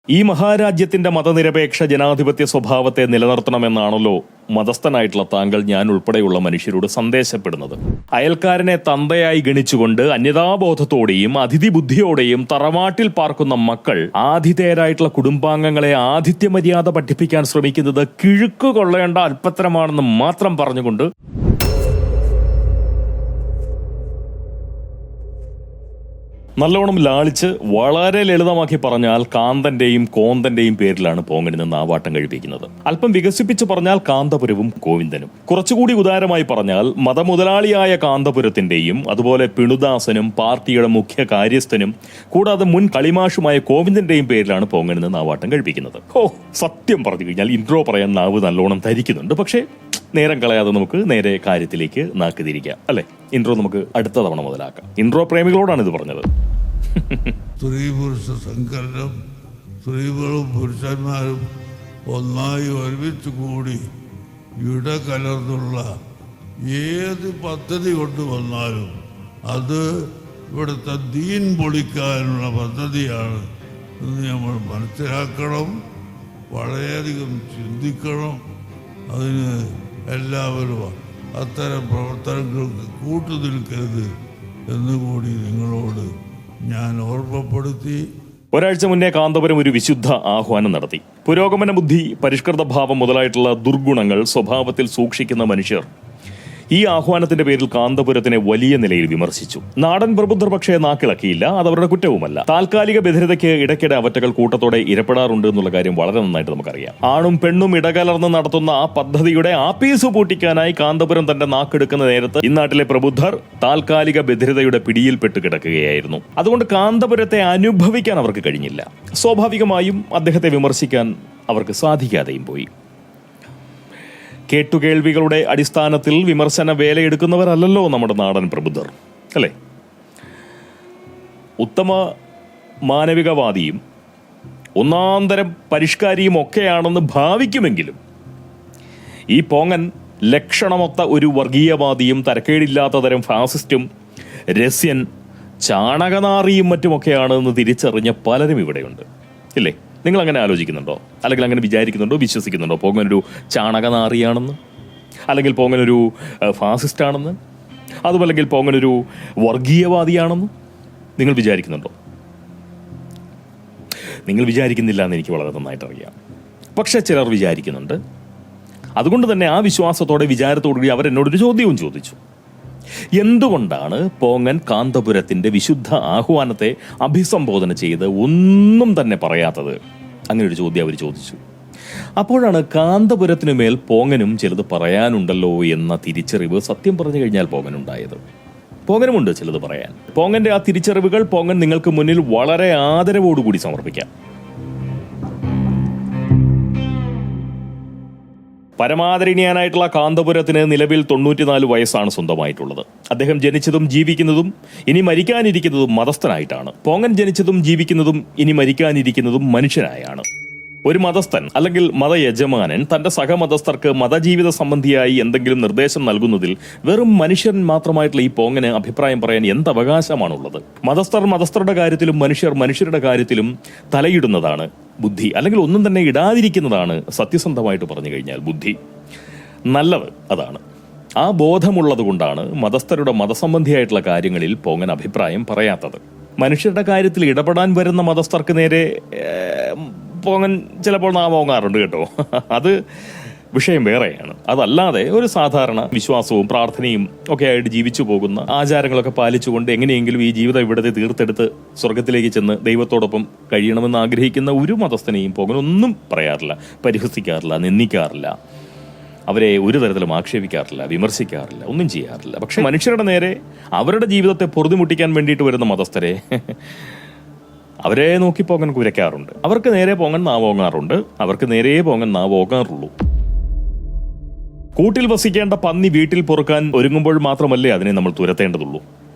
ഈ മഹാരാജ്യത്തിന്റെ മതനിരപേക്ഷ ജനാധിപത്യ സ്വഭാവത്തെ നിലനിർത്തണമെന്നാണല്ലോ മതസ്ഥനായിട്ടുള്ള താങ്കൾ ഞാൻ ഉൾപ്പെടെയുള്ള മനുഷ്യരോട് സന്ദേശപ്പെടുന്നത്. അയൽക്കാരനെ തന്തയായി ഗണിച്ചുകൊണ്ട് അന്യതാബോധത്തോടെയും അതിഥി ബുദ്ധിയോടെയും തറവാട്ടിൽ പാർക്കുന്ന മക്കൾ ആതിഥേയരായിട്ടുള്ള കുടുംബാംഗങ്ങളെ ആതിഥ്യ മര്യാദ പഠിപ്പിക്കാൻ ശ്രമിക്കുന്നത് കിഴുക്ക് കൊള്ളേണ്ട അല്പത്തരമാണെന്ന് മാത്രം പറഞ്ഞുകൊണ്ട് നല്ലവണ്ണം ലാളിച്ച് വളരെ ലളിതമാക്കി പറഞ്ഞാൽ കാന്തന്റെയും കോന്തന്റെയും പേരിലാണ് പോങ്ങനിൽ നിന്ന് ആവാട്ടം കഴിപ്പിക്കുന്നത്. അല്പം വികസിപ്പിച്ച് പറഞ്ഞാൽ കാന്തപുരവും ഗോവിന്ദനും, കുറച്ചുകൂടി ഉദാരമായി പറഞ്ഞാൽ മതമുതലാളിയായ കാന്തപുരത്തിന്റെയും അതുപോലെ പിണുദാസനും പാർട്ടിയുടെ മുഖ്യ കാര്യസ്ഥനും കൂടാതെ മുൻ കളിമാഷുമായ ഗോവിന്ദന്റെയും പേരിലാണ് പോങ്ങനിൽ നിന്ന് ആവാട്ടം കഴിപ്പിക്കുന്നത്. സത്യം പറഞ്ഞു കഴിഞ്ഞാൽ ഇൻട്രോ പറയാൻ നാവ് നല്ലോണം ധരിക്കുന്നുണ്ട്. പക്ഷേ നേരം കളയാതെ നമുക്ക് നേരെ കാര്യത്തിലേക്ക് നാക്ക് തിരിക്കാം, അല്ലെ? ഇൻട്രോ നമുക്ക് അടുത്ത തവണ മുതലാക്കാം. ഇൻട്രോ പ്രേമികളോടാണ് ഇത് പറഞ്ഞത്. സ്ത്രീ പുരുഷ സങ്കലനം, സ്ത്രീകളും പുരുഷന്മാരും ഒന്നായി ഒരുമിച്ച് കൂടി ഇടകലർന്നുള്ള ഏത് പദ്ധതി കൊണ്ടുവന്നാലും അത് ഇവിടുത്തെ ദീൻ പൊളിക്കാനുള്ള പദ്ധതിയാണ് എന്ന് നമ്മൾ മനസ്സിലാക്കണം, വളരെയധികം ചിന്തിക്കണം. അതിന് എല്ലാവരും അത്തരം പ്രവർത്തനങ്ങൾക്ക് കൂട്ടുനിൽക്കരുത് എന്നുകൂടി നിങ്ങളോട് ഞാൻ ഓർമ്മപ്പെടുത്തി. ഒരാഴ്ച മുന്നേ കാന്തപുരം ഒരു വിശുദ്ധ ആഹ്വാനം നടത്തി. പുരോഗമന ബുദ്ധി, പരിഷ്കൃത ഭാവം മുതലായിട്ടുള്ള ദുർഗുണങ്ങൾ സ്വഭാവത്തിൽ സൂക്ഷിക്കുന്ന മനുഷ്യർ ഈ ആഹ്വാനത്തിന്റെ പേരിൽ കാന്തപുരത്തിനെ വലിയ നിലയിൽ വിമർശിച്ചു. നാടൻ പ്രബുദ്ധർ പക്ഷേ നാക്കിളക്കിയില്ല, അതവരുടെ കുറ്റവുമല്ല. താൽക്കാലിക ബധിരതയ്ക്ക് ഇടയ്ക്കിടെ അവറ്റകൾ കൂട്ടത്തോടെ ഇരപ്പെടാറുണ്ട് എന്നുള്ള കാര്യം വളരെ നന്നായിട്ട് നമുക്കറിയാം. ആണും പെണ്ണും ഇടകലർന്ന് നടത്തുന്ന ആ പദ്ധതിയുടെ ആപ്പീസ് പൂട്ടിക്കാനായി കാന്തപുരം തന്റെ നാക്കെടുക്കുന്ന നേരത്ത് ഇന്നാട്ടിലെ പ്രബുദ്ധർ താൽക്കാലിക ബധിരതയുടെ പിടിയിൽപ്പെട്ട് കിടക്കുകയായിരുന്നു. അതുകൊണ്ട് കാന്തപുരത്തെ അനുഭവിക്കാൻ അവർക്ക് കഴിഞ്ഞില്ല. സ്വാഭാവികമായും അദ്ദേഹത്തെ വിമർശിക്കാൻ അവർക്ക് സാധിക്കാതെയും പോയി. കേട്ടുകേൾവികളുടെ അടിസ്ഥാനത്തിൽ വിമർശന വേലയെടുക്കുന്നവരല്ലല്ലോ നമ്മുടെ നാടൻ പ്രബുദ്ധർ, അല്ലേ? ഉത്തമ മാനവികവാദിയും ഒന്നാന്തരം പരിഷ്കാരിയും ഒക്കെയാണെന്ന് ഭാവിക്കുമെങ്കിലും ഈ പോങ്ങൻ ലക്ഷണമൊത്ത ഒരു വർഗീയവാദിയും തരക്കേടില്ലാത്ത തരം ഫാസിസ്റ്റും രസ്യൻ ചാണകനാറിയും മറ്റുമൊക്കെയാണെന്ന് തിരിച്ചറിഞ്ഞ പലരും ഇവിടെയുണ്ട്, ഇല്ലേ? നിങ്ങൾ അങ്ങനെ ആലോചിക്കുന്നുണ്ടോ? അല്ലെങ്കിൽ അങ്ങനെ വിചാരിക്കുന്നുണ്ടോ, വിശ്വസിക്കുന്നുണ്ടോ പോങ്ങനൊരു ചാണകനാറിയാണെന്ന്, അല്ലെങ്കിൽ പോങ്ങനൊരു ഫാസിസ്റ്റാണെന്ന്, അതുമല്ലെങ്കിൽ പോങ്ങനൊരു വർഗീയവാദിയാണെന്ന് നിങ്ങൾ വിചാരിക്കുന്നുണ്ടോ? നിങ്ങൾ വിചാരിക്കുന്നില്ല എന്ന് എനിക്ക് വളരെ നന്നായിട്ട് അറിയാം. പക്ഷെ ചിലർ വിചാരിക്കുന്നുണ്ട്. അതുകൊണ്ട് തന്നെ ആ വിശ്വാസത്തോടെ വിചാരത്തോടുകൂടി അവരെന്നോടൊരു ചോദ്യവും ചോദിച്ചു. എന്തുകൊണ്ടാണ് പോങ്ങൻ കാന്തപുരത്തിന്റെ വിശുദ്ധ ആഹ്വാനത്തെ അഭിസംബോധന ചെയ്ത് ഒന്നും തന്നെ പറയാത്തത്? അങ്ങനെ ഒരു ചോദ്യം അവർ ചോദിച്ചു. അപ്പോഴാണ് കാന്തപുരത്തിനു മേൽ പോങ്ങനും ചിലത് പറയാനുണ്ടല്ലോ എന്ന തിരിച്ചറിവ് സത്യം പറഞ്ഞു കഴിഞ്ഞാൽ പോങ്ങനുണ്ടായത്. പോങ്ങനുമുണ്ട് ചിലത് പറയാൻ. പോങ്ങന്റെ ആ തിരിച്ചറിവുകൾ പോങ്ങൻ നിങ്ങൾക്ക് മുന്നിൽ വളരെ ആദരവോടുകൂടി സമർപ്പിക്കാം. പരമാദരണീയനായിട്ടുള്ള കാന്തപുരത്തിന് നിലവിൽ 94 വയസ്സാണ് സ്വന്തമായിട്ടുള്ളത്. അദ്ദേഹം ജനിച്ചതും ജീവിക്കുന്നതും ഇനി മരിക്കാനിരിക്കുന്നതും മതസ്ഥനായിട്ടാണ്. പോങ്ങൻ ജനിച്ചതും ജീവിക്കുന്നതും ഇനി മരിക്കാനിരിക്കുന്നതും മനുഷ്യനായാണ്. ഒരു മതസ്ഥൻ അല്ലെങ്കിൽ മതയജമാനൻ തന്റെ സഹമതസ്ഥർക്ക് മതജീവിത സംബന്ധിയായി എന്തെങ്കിലും നിർദ്ദേശം നൽകുന്നതിൽ വെറും മനുഷ്യൻ മാത്രമായിട്ടുള്ള ഈ പോങ്ങന് അഭിപ്രായം പറയാൻ എന്ത് അവകാശമാണുള്ളത്? മതസ്ഥർ മതസ്ഥരുടെ കാര്യത്തിലും മനുഷ്യർ മനുഷ്യരുടെ കാര്യത്തിലും തലയിടുന്നതാണ് ബുദ്ധി, അല്ലെങ്കിൽ ഒന്നും തന്നെ ഇടാതിരിക്കുന്നതാണ് സത്യസന്ധമായിട്ട് പറഞ്ഞു കഴിഞ്ഞാൽ ബുദ്ധി. നല്ലത് അതാണ്. ആ ബോധമുള്ളത് കൊണ്ടാണ് മതസ്ഥരുടെ മതസംബന്ധിയായിട്ടുള്ള കാര്യങ്ങളിൽ പോങ്ങൻ അഭിപ്രായം പറയാത്തത്. മനുഷ്യരുടെ കാര്യത്തിൽ ഇടപെടാൻ വരുന്ന മതസ്ഥർക്ക് നേരെ പോങ്ങൻ ചിലപ്പോൾ നാമോങ്ങാറുണ്ട് കേട്ടോ. അത് വിഷയം വേറെയാണ്. അതല്ലാതെ ഒരു സാധാരണ വിശ്വാസവും പ്രാർത്ഥനയും ഒക്കെ ആയിട്ട് ജീവിച്ചു പോകുന്ന, ആചാരങ്ങളൊക്കെ പാലിച്ചുകൊണ്ട് എങ്ങനെയെങ്കിലും ഈ ജീവിതം ഇവിടത്തെ തീർത്തെടുത്ത് സ്വർഗത്തിലേക്ക് ചെന്ന് ദൈവത്തോടൊപ്പം കഴിയണമെന്ന് ആഗ്രഹിക്കുന്ന ഒരു മതസ്ഥനെയും പോങ്ങനൊന്നും പറയാറില്ല, പരിഹസിക്കാറില്ല, നിന്ദിക്കാറില്ല, അവരെ ഒരു തരത്തിലും ആക്ഷേപിക്കാറില്ല, വിമർശിക്കാറില്ല, ഒന്നും ചെയ്യാറില്ല. പക്ഷെ മനുഷ്യരുടെ നേരെ അവരുടെ ജീവിതത്തെ പൊറുതിമുട്ടിക്കാൻ വേണ്ടിയിട്ട് വരുന്ന മതസ്ഥരെ അവരെ നോക്കി പോങ്ങൻ കുരയ്ക്കാറുണ്ട്. അവർക്ക് നേരെ പോങ്ങൻ നാവോങ്ങാറുണ്ട്. അവർക്ക് നേരെ പോങ്ങൻ നാവോങ്ങാറുള്ളൂ. കൂട്ടിൽ വസിക്കേണ്ട പന്നി വീട്ടിൽ പൊറുക്കാൻ ഒരുങ്ങുമ്പോൾ മാത്രമല്ലേ അതിനെ നമ്മൾ തുരത്തേണ്ടതുള്ളൂ,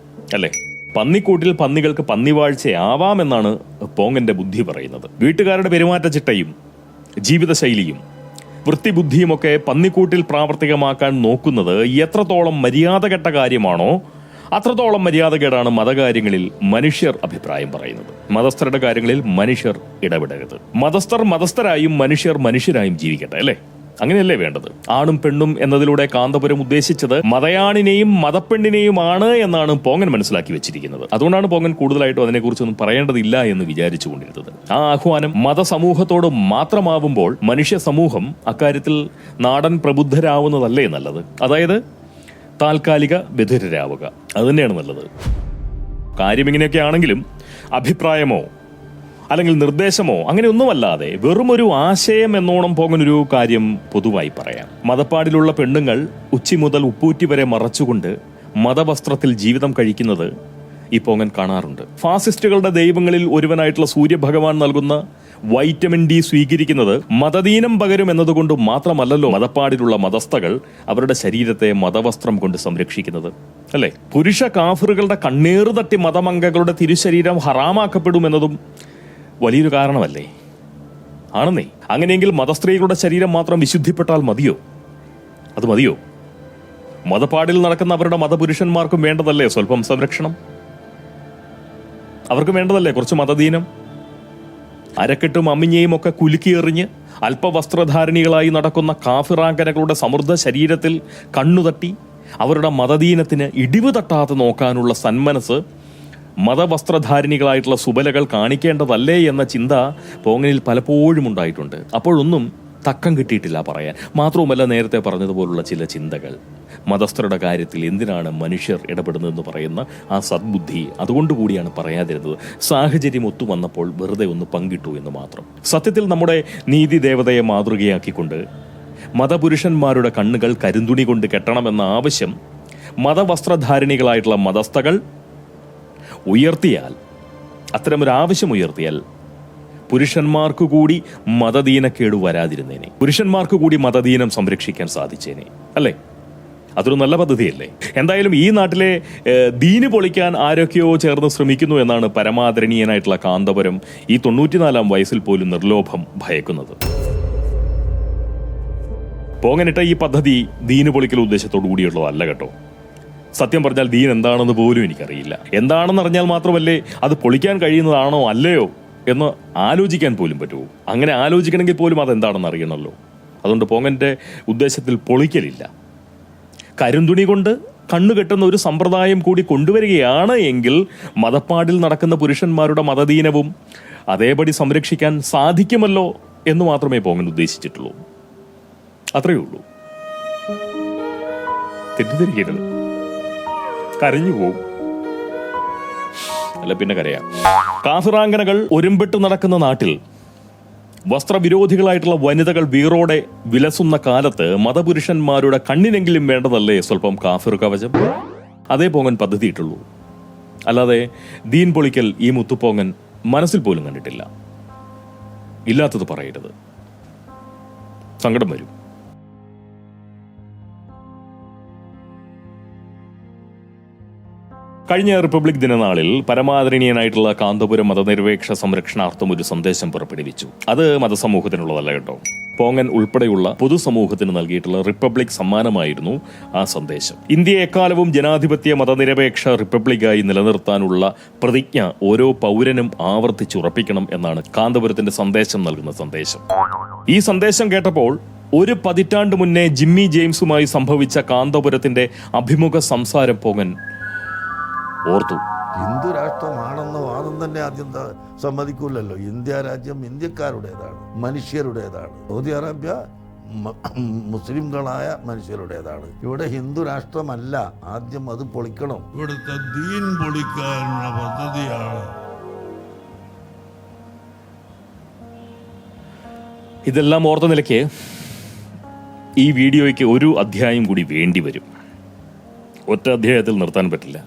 അല്ലേ? പന്നിക്കൂട്ടിൽ പന്നികൾക്ക് പന്നിവാഴ്ചയാവാമെന്നാണ് പോങ്ങന്റെ ബുദ്ധി പറയുന്നത്. വീട്ടുകാരുടെ പെരുമാറ്റച്ചിട്ടയും ജീവിതശൈലിയും വൃത്തിബുദ്ധിയുമൊക്കെ പന്നിക്കൂട്ടിൽ പ്രാവർത്തികമാക്കാൻ നോക്കുന്നത് എത്രത്തോളം മര്യാദകെട്ട കാര്യമാണോ അത്രത്തോളം മര്യാദകേടാണ് മതകാര്യങ്ങളിൽ മനുഷ്യർ അഭിപ്രായം പറയുന്നത്. മതസ്ഥരുടെ കാര്യങ്ങളിൽ മനുഷ്യർ ഇടപെടരുത്. മതസ്ഥർ മതസ്ഥരായും മനുഷ്യർ മനുഷ്യരായും ജീവിക്കട്ടെ, അല്ലേ? അങ്ങനെയല്ലേ വേണ്ടത്? ആണും പെണ്ണും എന്നതിലൂടെ കാന്തപുരം ഉദ്ദേശിച്ചത് മതയാണിനെയും മതപ്പെണ്ണിനെയുമാണ് എന്നാണ് പോങ്ങൻ മനസ്സിലാക്കി വെച്ചിരിക്കുന്നത്. അതുകൊണ്ടാണ് പോങ്ങൻ കൂടുതലായിട്ടും അതിനെക്കുറിച്ചൊന്നും പറയേണ്ടതില്ല എന്ന് വിചാരിച്ചുകൊണ്ടിരുന്നത്. ആ ആഹ്വാനം മതസമൂഹത്തോട് മാത്രമാവുമ്പോൾ മനുഷ്യ സമൂഹം അക്കാര്യത്തിൽ നാടൻ പ്രബുദ്ധരാവുന്നതല്ലേ നല്ലത്? അതായത് താൽക്കാലിക ബധിരരാവുക, അതുതന്നെയാണ് നല്ലത്. കാര്യം ഇങ്ങനെയൊക്കെ ആണെങ്കിലും അഭിപ്രായമോ അല്ലെങ്കിൽ നിർദ്ദേശമോ അങ്ങനെയൊന്നുമല്ലാതെ വെറുമൊരു ആശയം എന്നോണം പോകുന്നൊരു കാര്യം പൊതുവായി പറയാം. മതപ്പാടിലുള്ള പെണ്ണുങ്ങൾ ഉച്ചി മുതൽ ഉപ്പൂറ്റി വരെ മറച്ചുകൊണ്ട് മതവസ്ത്രത്തിൽ ജീവിതം കഴിക്കുന്നത് ഈ പോങ്ങൻ കാണാറുണ്ട്. ഫാസിസ്റ്റുകളുടെ ദൈവങ്ങളിൽ ഒരുവനായിട്ടുള്ള സൂര്യഭഗവാൻ നൽകുന്ന വൈറ്റമിൻ ഡി സ്വീകരിക്കുന്നത് മതദീനം പകരും എന്നതുകൊണ്ട് മാത്രമല്ലല്ലോ മതപ്പാടിലുള്ള മതസ്ഥകൾ അവരുടെ ശരീരത്തെ മതവസ്ത്രം കൊണ്ട് സംരക്ഷിക്കുന്നത്, അല്ലേ? പുരുഷ കാഫിറുകളുടെ കണ്ണേറ് തട്ടി മതമംഗകളുടെ തിരുശരീരം ഹറാമാക്കപ്പെടുമെന്നതും വലിയൊരു കാരണമല്ലേ? ആണെന്നേ. അങ്ങനെയെങ്കിൽ മതസ്ത്രീകളുടെ ശരീരം മാത്രം വിശുദ്ധിപ്പെട്ടാൽ മതിയോ? അത് മതിയോ? മതപ്പാടിൽ നടക്കുന്ന അവരുടെ മതപുരുഷന്മാർക്കും വേണ്ടതല്ലേ സ്വല്പം സംരക്ഷണം? അവർക്ക് വേണ്ടതല്ലേ കുറച്ച് മതദീനം? അരക്കെട്ടും അമ്മിഞ്ഞയും ഒക്കെ കുലുക്കിയെറിഞ്ഞ് അല്പവസ്ത്രധാരണികളായി നടക്കുന്ന കാഫിറാങ്കനകളുടെ സമൃദ്ധ ശരീരത്തിൽ കണ്ണുതട്ടി അവരുടെ മതദീനത്തിന് ഇടിവ് തട്ടാതെ നോക്കാനുള്ള സന്മനസ് മതവസ്ത്രധാരിണികളായിട്ടുള്ള സുബലകൾ കാണിക്കേണ്ടതല്ലേ എന്ന ചിന്ത പോങ്ങനിൽ പലപ്പോഴും ഉണ്ടായിട്ടുണ്ട്. അപ്പോഴൊന്നും തക്കം കിട്ടിയിട്ടില്ല പറയാൻ. മാത്രവുമല്ല, നേരത്തെ പറഞ്ഞതുപോലുള്ള ചില ചിന്തകൾ, മതസ്ഥരുടെ കാര്യത്തിൽ എന്തിനാണ് മനുഷ്യർ ഇടപെടുന്നതെന്ന് പറയുന്ന ആ സദ്ബുദ്ധി, അതുകൊണ്ടുകൂടിയാണ് പറയാതിരുന്നത്. സാഹചര്യം ഒത്തുവന്നപ്പോൾ വെറുതെ ഒന്ന് പങ്കിട്ടു എന്ന് മാത്രം. സത്യത്തിൽ നമ്മുടെ നീതി ദേവതയെ മാതൃകയാക്കിക്കൊണ്ട് മതപുരുഷന്മാരുടെ കണ്ണുകൾ കരിന്തുണി കൊണ്ട് കെട്ടണമെന്ന ആവശ്യം മതവസ്ത്രധാരിണികളായിട്ടുള്ള മതസ്ഥകൾ ഉയർത്തിയാൽ, അത്തരമൊരു ആവശ്യം ഉയർത്തിയാൽ പുരുഷന്മാർക്ക് കൂടി മതദീനക്കേട് വരാതിരുന്നേനെ, പുരുഷന്മാർക്ക് കൂടി മതദീനം സംരക്ഷിക്കാൻ സാധിച്ചേനെ, അല്ലേ? അതൊരു നല്ല പദ്ധതിയല്ലേ? എന്തായാലും ഈ നാട്ടിലെ ദീന് പൊളിക്കാൻ ആരൊക്കെയോ ചേർന്ന് ശ്രമിക്കുന്നു എന്നാണ് പരമാദരണീയനായിട്ടുള്ള കാന്തപുരം ഈ 94-ാം വയസ്സിൽ പോലും നിർലോഭം ഭയക്കുന്നത്. പോങ്ങനിട്ട ഈ പദ്ധതി ദീന് പൊളിക്കൽ ഉദ്ദേശത്തോടു കൂടിയുള്ളതല്ല കേട്ടോ. സത്യം പറഞ്ഞാൽ ദീൻ എന്താണെന്ന് പോലും എനിക്കറിയില്ല. എന്താണെന്ന് അറിഞ്ഞാൽ മാത്രമല്ലേ അത് പൊളിക്കാൻ കഴിയുന്നതാണോ അല്ലയോ എന്ന് ആലോചിക്കാൻ പോലും പറ്റുമോ? അങ്ങനെ ആലോചിക്കണമെങ്കിൽ പോലും അതെന്താണെന്ന് അറിയണമല്ലോ. അതുകൊണ്ട് പോങ്ങന്റെ ഉദ്ദേശത്തിൽ പൊളിക്കലില്ല. കരിന്തുണി കൊണ്ട് കണ്ണുകെട്ടുന്ന ഒരു സമ്പ്രദായം കൂടി കൊണ്ടുവരികയാണ് എങ്കിൽ മതപ്പാടിൽ നടക്കുന്ന പുരുഷന്മാരുടെ മതദീനവും അതേപടി സംരക്ഷിക്കാൻ സാധിക്കുമല്ലോ എന്ന് മാത്രമേ പോങ്ങൻ ഉദ്ദേശിച്ചിട്ടുള്ളൂ. അത്രയേ ഉള്ളൂ. തെറ്റിദ്ധരിക്കരുത്. കരഞ്ഞു പോവും, അല്ല പിന്നെ കരയാം. കാഫിറാങ്കനകൾ ഒരുമ്പെട്ട് നടക്കുന്ന നാട്ടിൽ വസ്ത്രവിരോധികളായിട്ടുള്ള വനിതകൾ വീറോടെ വിലസുന്ന കാലത്ത് മതപുരുഷന്മാരുടെ കണ്ണിനെങ്കിലും വേണ്ടതല്ലേ സ്വല്പം കാഫിർ കവചം? അതേ പോങ്ങൻ പദ്ധതിയിട്ടുള്ളൂ. അല്ലാതെ ദീൻ പൊളിക്കൽ ഈ മുത്തുപോങ്ങൻ മനസ്സിൽ പോലും കണ്ടിട്ടില്ല. ഇല്ലാത്തത് പറയരുത്, സങ്കടം വരും. കഴിഞ്ഞ റിപ്പബ്ലിക് ദിനനാളിൽ പരമാദരണീയനായിട്ടുള്ള കാന്തപുരം മതനിരപേക്ഷ സംരക്ഷണാർത്ഥം ഒരു സന്ദേശം പുറപ്പെടുവിച്ചു. അത് മതസമൂഹത്തിനുള്ളതല്ല കേട്ടോ. പോങ്ങൻ ഉൾപ്പെടെയുള്ള പൊതുസമൂഹത്തിന് നൽകിയിട്ടുള്ള റിപ്പബ്ലിക് സമ്മാനമായിരുന്നു ആ സന്ദേശം. ഇന്ത്യയെ എക്കാലവും ജനാധിപത്യ മതനിരപേക്ഷ റിപ്പബ്ലിക്കായി നിലനിർത്താനുള്ള പ്രതിജ്ഞ ഓരോ പൗരനും ആവർത്തിച്ചുറപ്പിക്കണം എന്നാണ് കാന്തപുരത്തിന്റെ സന്ദേശം നൽകുന്ന സന്ദേശം. ഈ സന്ദേശം കേട്ടപ്പോൾ ഒരു പതിറ്റാണ്ട് മുന്നേ ജിമ്മി ജെയിംസുമായി സംഭവിച്ച കാന്തപുരത്തിന്റെ അഭിമുഖ സംസാരം പോങ്ങൻ ഓർത്തു. ഹിന്ദു രാഷ്ട്രമാണെന്ന വാദം തന്നെ ആദ്യം സമ്മതിക്കൂലല്ലോ. ഇന്ത്യ രാജ്യം ഇന്ത്യക്കാരുടേതാണ്, മനുഷ്യരുടേതാണ്. Saudi Arabia മുസ്ലിംകളായ മനുഷ്യരുടേതാണ്. ഇവിടെ ഹിന്ദു രാഷ്ട്രമല്ല. ആദ്യം അത് പൊളിക്കണം. ഇവിടുത്തെ ദീൻ പൊളിക്കാനുള്ള പദ്ധതിയാണ്. ഇതെല്ലാം ഓർത്ത നിലയ്ക്ക് ഈ വീഡിയോയ്ക്ക് ഒരു അധ്യായം കൂടി വേണ്ടി വരും. ഒറ്റ അധ്യായത്തിൽ നിർത്താൻ പറ്റില്ല,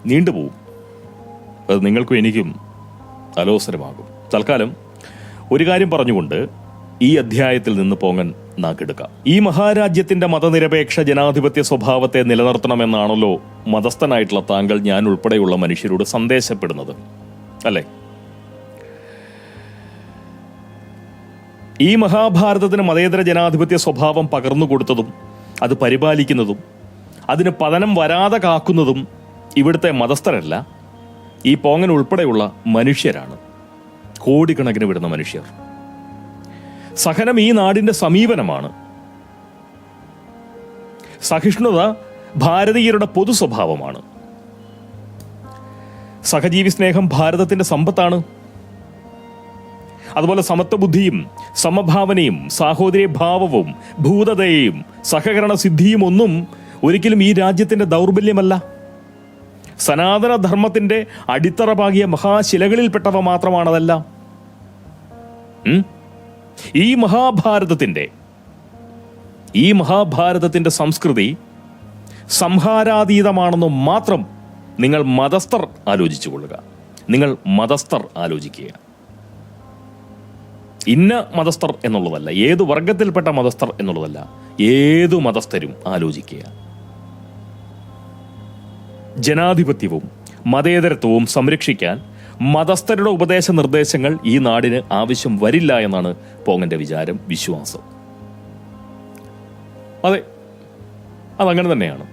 നീണ്ടുപോകും. അത് നിങ്ങൾക്കും എനിക്കും അലോസരമാകും. തൽക്കാലം ഒരു കാര്യം പറഞ്ഞുകൊണ്ട് ഈ അധ്യായത്തിൽ നിന്ന് പോങ്ങൻ നാക്കെടുക്കാം. ഈ മഹാരാജ്യത്തിന്റെ മതനിരപേക്ഷ ജനാധിപത്യ സ്വഭാവത്തെ നിലനിർത്തണമെന്നാണല്ലോ മതസ്ഥനായിട്ടുള്ള താങ്കൾ, ഞാൻ ഉൾപ്പെടെയുള്ള മനുഷ്യരോട് സന്ദേശപ്പെടുന്നത്, അല്ലേ? ഈ മഹാഭാരതത്തിന് മതേതര ജനാധിപത്യ സ്വഭാവം പകർന്നു കൊടുത്തതും അത് പരിപാലിക്കുന്നതും അതിന് പതനം വരാതെ കാക്കുന്നതും ഇവിടുത്തെ മതസ്ഥരല്ല, ഈ പോങ്ങൻ ഉൾപ്പെടെയുള്ള മനുഷ്യരാണ്. കോടിക്കണക്കിന് വിടുന്ന മനുഷ്യർ. സഹനം ഈ നാടിന്റെ സമീപനമാണ്. സഹിഷ്ണുത ഭാരതീയരുടെ പൊതു സ്വഭാവമാണ്. സഹജീവി സ്നേഹം ഭാരതത്തിന്റെ സമ്പത്താണ്. അതുപോലെ സമത്വബുദ്ധിയും സമഭാവനയും സാഹോദര്യഭാവവും ഭൂതതയും സഹകരണ സിദ്ധിയും ഒന്നും ഒരിക്കലും ഈ രാജ്യത്തിന്റെ ദൗർബല്യമല്ല. സനാതനധർമ്മത്തിന്റെ അടിത്തറ പാകിയ മഹാശിലകളിൽപ്പെട്ടവ മാത്രമാണതെല്ലാം. ഈ മഹാഭാരതത്തിന്റെ സംസ്കൃതി സംഹാരാതീതമാണെന്ന് മാത്രം നിങ്ങൾ മതസ്ഥർ ആലോചിച്ചു കൊള്ളുക. നിങ്ങൾ മതസ്ഥർ ആലോചിക്കുക. ഇന്ന മതസ്ഥർ എന്നുള്ളതല്ല, ഏതു വർഗത്തിൽപ്പെട്ട മതസ്ഥർ എന്നുള്ളതല്ല, ഏതു മതസ്ഥരും ആലോചിക്കുക. ജനാധിപത്യവും മതേതരത്വവും സംരക്ഷിക്കാൻ മതസ്ഥരുടെ ഉപദേശ നിർദ്ദേശങ്ങൾ ഈ നാടിന് ആവശ്യം വരില്ല എന്നാണ് പോങ്ങന്റെ വിചാരം, വിശ്വാസം. അതെ, അതങ്ങനെ തന്നെയാണ്.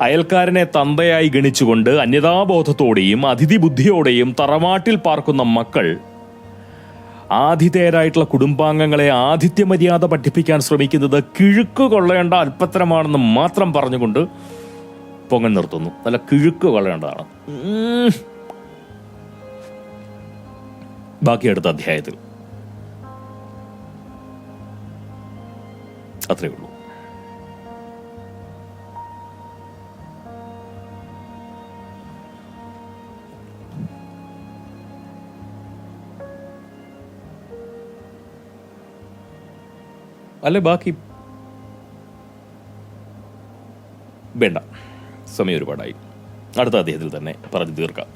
അയൽക്കാരനെ തന്തയായി ഗണിച്ചുകൊണ്ട് അന്യതാബോധത്തോടെയും അതിഥി ബുദ്ധിയോടെയും തറവാട്ടിൽ പാർക്കുന്ന മക്കൾ ആതിഥേയരായിട്ടുള്ള കുടുംബാംഗങ്ങളെ ആതിഥ്യ മര്യാദ പഠിപ്പിക്കാൻ ശ്രമിക്കുന്നത് കിഴുക്ക് കൊള്ളേണ്ട അല്പത്തരമാണെന്ന് മാത്രം പറഞ്ഞുകൊണ്ട് പൊങ്ങൻ നിർത്തുന്നു. നല്ല കിഴുക്ക് കൊള്ളേണ്ടതാണ്. ബാക്കി അടുത്ത അധ്യായത്തിൽ. അത്രയേ ഉള്ളൂ. അല്ലെ ബാക്കി വേണ്ട, സമയം ഒരുപാടായി. അടുത്ത അധ്യായത്തിൽ തന്നെ പറഞ്ഞു തീർക്കാം.